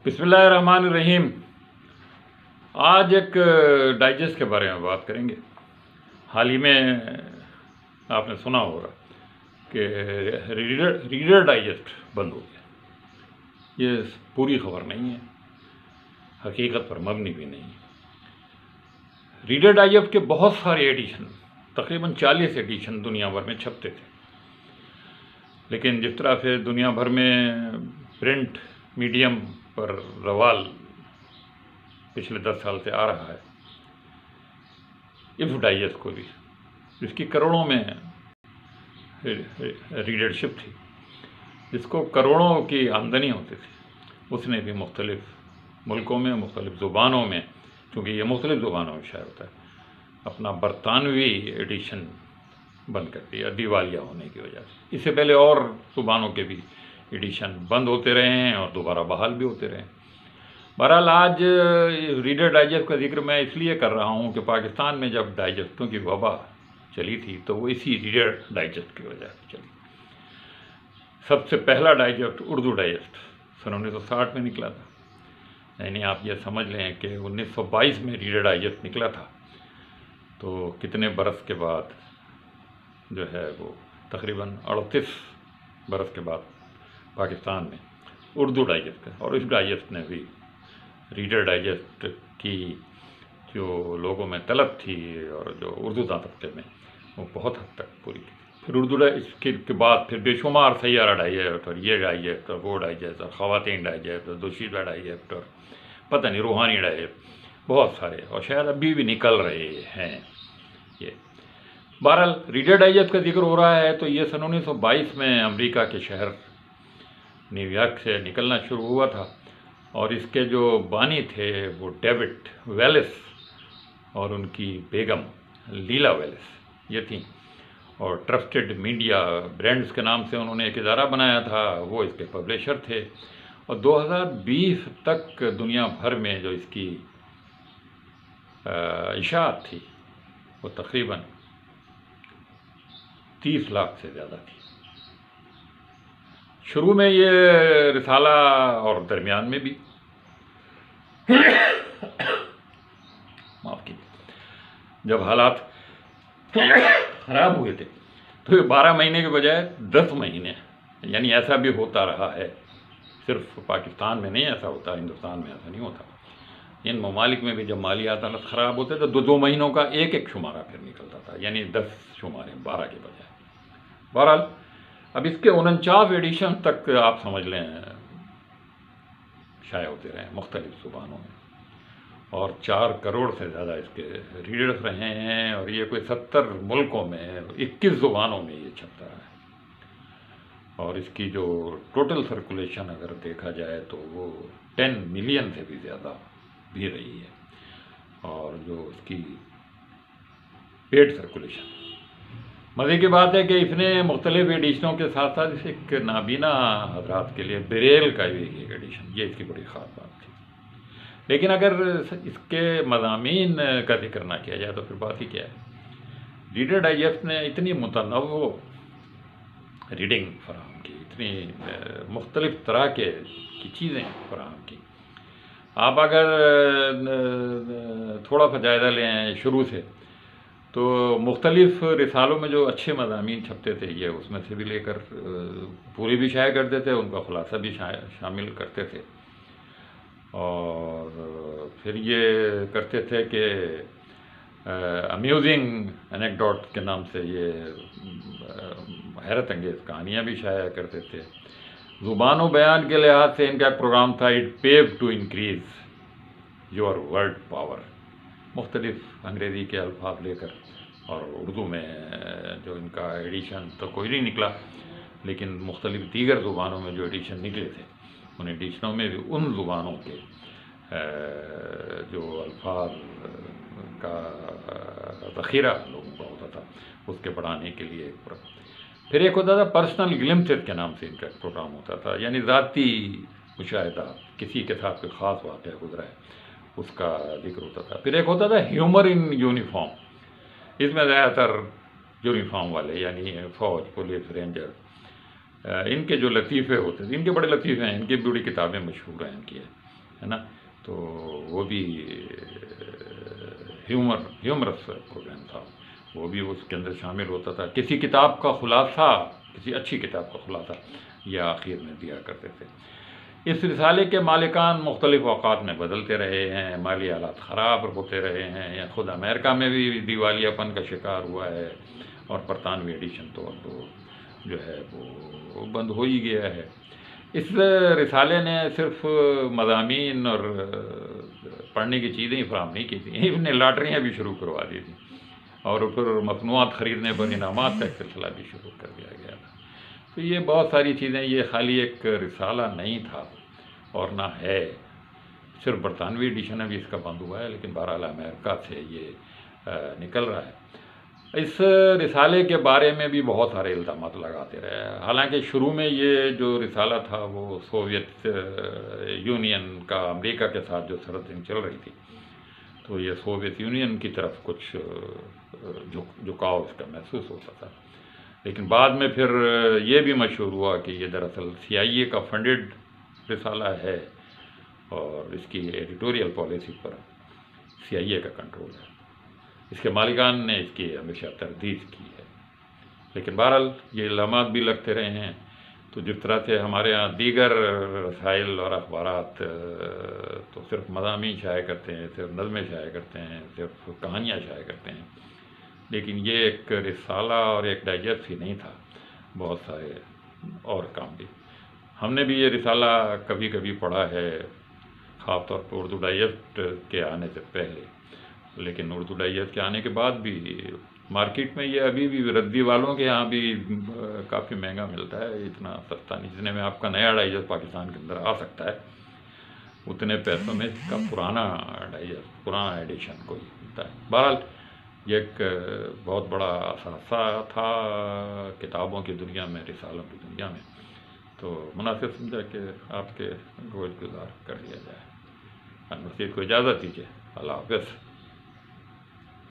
بسم اللہ الرحمن الرحیم۔ آج ایک ڈائجسٹ کے بارے میں بات کریں گے۔ حال ہی میں آپ نے سنا ہوگا کہ ریڈر ڈائجسٹ بند ہو گیا۔ یہ پوری خبر نہیں ہے، حقیقت پر مبنی بھی نہیں ہے۔ ریڈر ڈائجسٹ کے بہت سارے ایڈیشن، تقریباً 40 ایڈیشن دنیا بھر میں چھپتے تھے، لیکن جس طرح سے دنیا بھر میں پرنٹ میڈیم پر روال پچھلے 10 سال سے آ رہا ہے، اس ڈائجسٹ کو بھی، جس کی کروڑوں میں ریڈرشپ تھی، جس کو کروڑوں کی آمدنی ہوتی تھی، اس نے بھی مختلف ملکوں میں مختلف زبانوں میں، چونکہ یہ مختلف زبانوں میں شائع ہوتا ہے، اپنا برطانوی ایڈیشن بند کر دیا دیوالیہ ہونے کی وجہ سے۔ اس سے پہلے اور زبانوں کے بھی ایڈیشن بند ہوتے رہے ہیں اور دوبارہ بحال بھی ہوتے رہے ہیں۔ بہرحال آج ریڈر ڈائجسٹ کا ذکر میں اس لیے کر رہا ہوں کہ پاکستان میں جب ڈائجسٹوں کی وبا چلی تھی تو وہ اسی ریڈر ڈائجسٹ کی وجہ سے چلی۔ سب سے پہلا ڈائجسٹ اردو ڈائجسٹ سن 1960 میں نکلا تھا، یعنی آپ یہ سمجھ لیں کہ 1922 میں ریڈر ڈائجسٹ نکلا تھا، تو کتنے برس کے بعد جو ہے وہ تقریباً 38 برس کے بعد پاکستان میں اردو ڈائجسٹ ہے، اور اس ڈائجسٹ نے بھی ریڈر ڈائجسٹ کی جو لوگوں میں طلب تھی اور جو اردو طبقے میں، وہ بہت حد تک پوری کی۔ پھر اردو ڈائجسٹ کے بعد پھر بے شمار سیارہ ڈائجسٹ اور یہ ڈائجسٹ اور وہ ڈائجسٹ اور خواتین ڈائجسٹ اور دوشیزہ ڈائجسٹ اور پتہ نہیں روحانی ڈائجسٹ، بہت سارے، اور شاید ابھی بھی نکل رہے ہیں یہ۔ بہرحال ریڈر ڈائجسٹ کا ذکر ہو رہا ہے تو یہ سن 1922 میں امریکہ کے شہر نیو یارک سے نکلنا شروع ہوا تھا، اور اس کے جو بانی تھے وہ ڈیوڈ ویلس اور ان کی بیگم لیلا ویلس یہ تھیں، اور ٹرسٹڈ میڈیا برینڈز کے نام سے انہوں نے ایک ادارہ بنایا تھا، وہ اس کے پبلیشر تھے، اور 2020 تک دنیا بھر میں جو اس کی اشاعت تھی وہ تقریباً 30 لاکھ سے زیادہ تھی۔ شروع میں یہ رسالہ اور درمیان میں بھی معاف کیجیے، جب حالات خراب ہوئے تھے تو یہ 12 مہینے کے بجائے 10 مہینے، یعنی ایسا بھی ہوتا رہا ہے۔ صرف پاکستان میں نہیں ایسا ہوتا، ہندوستان میں ایسا نہیں ہوتا، ان ممالک میں بھی جب مالیات حالت خراب ہوتے تو 2 مہینوں کا ایک شمارہ پھر نکلتا تھا، یعنی 10 شمارے 12 کے بجائے۔ بہرحال اب اس کے 49 ایڈیشن تک آپ سمجھ لیں شائع ہوتے رہے مختلف زبانوں میں، اور 4 کروڑ سے زیادہ اس کے ریڈرز رہے ہیں، اور یہ کوئی 70 ملکوں میں 21 زبانوں میں یہ چھپتا ہے، اور اس کی جو ٹوٹل سرکولیشن اگر دیکھا جائے تو وہ 10 ملین سے بھی زیادہ بھی رہی ہے، اور جو اس کی پیڈ سرکولیشن۔ مزے کی بات ہے کہ اس نے مختلف ایڈیشنوں کے ساتھ ساتھ اس ایک نابینا حضرات کے لیے بریل کا بھی ایک ایڈیشن، یہ اس کی بڑی خاص بات تھی۔ لیکن اگر اس کے مضامین کا ذکر نہ کیا جائے تو پھر بات ہی کیا ہے۔ ریڈر ڈائجسٹ نے اتنی متنوع ریڈنگ فراہم کی، اتنی مختلف طرح کی چیزیں فراہم کی۔ آپ اگر تھوڑا سا جائزہ لیں شروع سے تو مختلف رسالوں میں جو اچھے مضامین چھپتے تھے یہ اس میں سے بھی لے کر پوری بھی شائع کرتے تھے، ان کا خلاصہ بھی شامل کرتے تھے، اور پھر یہ کرتے تھے کہ امیوزنگ انیکڈوٹ کے نام سے یہ حیرت انگیز کہانیاں بھی شائع کرتے تھے۔ زبان و بیان کے لحاظ سے ان کا ایک پروگرام تھا it pays to increase your word power, مختلف انگریزی کے الفاظ لے کر، اور اردو میں جو ان کا ایڈیشن تو کوئی نہیں نکلا، لیکن مختلف دیگر زبانوں میں جو ایڈیشن نکلے تھے ان ایڈیشنوں میں بھی ان زبانوں کے جو الفاظ کا ذخیرہ لوگوں کا ہوتا تھا اس کے بڑھانے کے لیے پھر ایک ہوتا تھا پرسنل گلمپسز کے نام سے ان کا ایک پروگرام ہوتا تھا، یعنی ذاتی مشاہدہ، کسی کے ساتھ کوئی خاص واقعہ گزرا ہے اس کا ذکر ہوتا تھا۔ پھر ایک ہوتا تھا ہیومر ان یونیفارم، اس میں زیادہ تر یونیفارم والے یعنی فوج، پولیس، رینجر، ان کے جو لطیفے ہوتے تھے، ان کے بڑے لطیفے ہیں، ان کی بڑی کتابیں مشہور ہیں ان کی، ہے نا، تو وہ بھی ہیومرس پروگرام تھا، وہ بھی اس کے اندر شامل ہوتا تھا. کسی کتاب کا خلاصہ، کسی اچھی کتاب کا خلاصہ یہ آخر میں دیا کرتے تھے. اس رسالے کے مالکان مختلف اوقات میں بدلتے رہے ہیں، مالی حالات خراب ہوتے رہے ہیں، یا خود امریکہ میں بھی دیوالیہ پن کا شکار ہوا ہے، اور برطانوی ایڈیشن تو اب جو ہے وہ بند ہو ہی گیا ہے. اس رسالے نے صرف مضامین اور پڑھنے کی چیزیں ہی فراہم نہیں کی تھیں، اس نے لاٹریاں بھی شروع کروا دی تھیں، اور پھر مصنوعات خریدنے پر انعامات کا ایک سلسلہ بھی شروع کر دیا گیا تھا. تو یہ بہت ساری چیزیں، یہ خالی ایک رسالہ نہیں تھا اور نہ ہے، صرف برطانوی ایڈیشن ابھی اس کا بند ہوا ہے، لیکن بہرحال امریکہ سے یہ نکل رہا ہے. اس رسالے کے بارے میں بھی بہت سارے الزامات لگاتے رہے. حالانکہ شروع میں یہ جو رسالہ تھا وہ سوویت یونین کا امریکہ کے ساتھ جو سرحد جنگ چل رہی تھی، تو یہ سوویت یونین کی طرف کچھ جھکاؤ اس کا محسوس ہوتا تھا. لیکن بعد میں پھر یہ بھی مشہور ہوا کہ یہ دراصل CIA کا فنڈڈ رسالہ ہے، اور اس کی ایڈیٹوریل پالیسی پر CIA کا کنٹرول ہے. اس کے مالکان نے اس کی ہمیشہ تردید کی ہے. لیکن بہرحال یہ علامات بھی لگتے رہے ہیں. تو جس طرح سے ہمارے ہاں دیگر رسائل اور اخبارات تو صرف مضامین شائع کرتے ہیں، صرف نظمیں شائع کرتے ہیں، صرف کہانیاں شائع کرتے ہیں، لیکن یہ ایک رسالہ اور ایک ڈائجسٹ ہی نہیں تھا، بہت سارے اور کام بھی. ہم نے بھی یہ رسالہ کبھی کبھی پڑھا ہے، خاص طور پر اردو ڈائجسٹ کے آنے سے پہلے. لیکن اردو ڈائجسٹ کے آنے کے بعد بھی مارکیٹ میں یہ ابھی بھی ردی والوں کے ہاں بھی کافی مہنگا ملتا ہے، اتنا سستا نہیں. جتنے میں آپ کا نیا ڈائجسٹ پاکستان کے اندر آ سکتا ہے، اتنے پیسوں میں اس کا پرانا ڈائجسٹ، پرانا ایڈیشن کوئی ملتا ہے. بہرحال یہ ایک بہت بڑا اثاثہ تھا کتابوں کی دنیا میں، رسالوں کی دنیا میں. تو مناسب سمجھا کہ آپ کے گوش گزار کر لیا جائے. مزید کو اجازت دیجیے. اللہ حافظ.